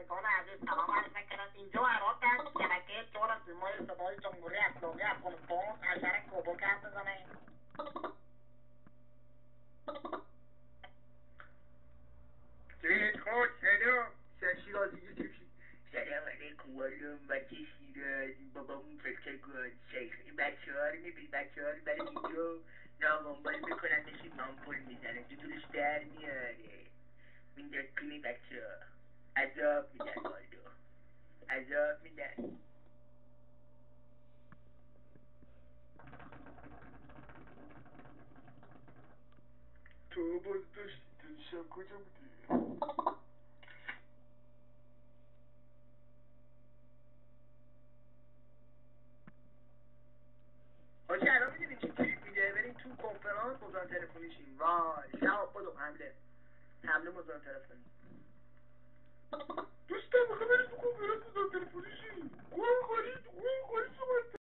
شنوندگان عزیز سلام عرض می‌کنم. اینجا عراق است. شبکه چهار از فیلم‌های صدای جمهوری اسلامی افغانستان از شهر کابل حرف می‌زنه. خود سلام شیرازی چی؟ سلام علیکم والله بچه شیراز بابامون فکر کن شیخ این بچه ها رو میبینی بچه ها رو برای اینجا ناغنبال میکنن بهشون نامپل میزنن جدورش در میاره این دکونی بچه ها عذاب میدن والله عذاب میدن تو باز داشتی شب کجا بودی؟ حاجی الان میدونی چی کلیپ میده بریم تو کنفرانس مزاحم تلفنی شیم وای شب بدو حمله مزاحم تلفنی دوستان میخوام بریم تو کنفرانس مزاحم تلفنی شیم گل خورید صحبت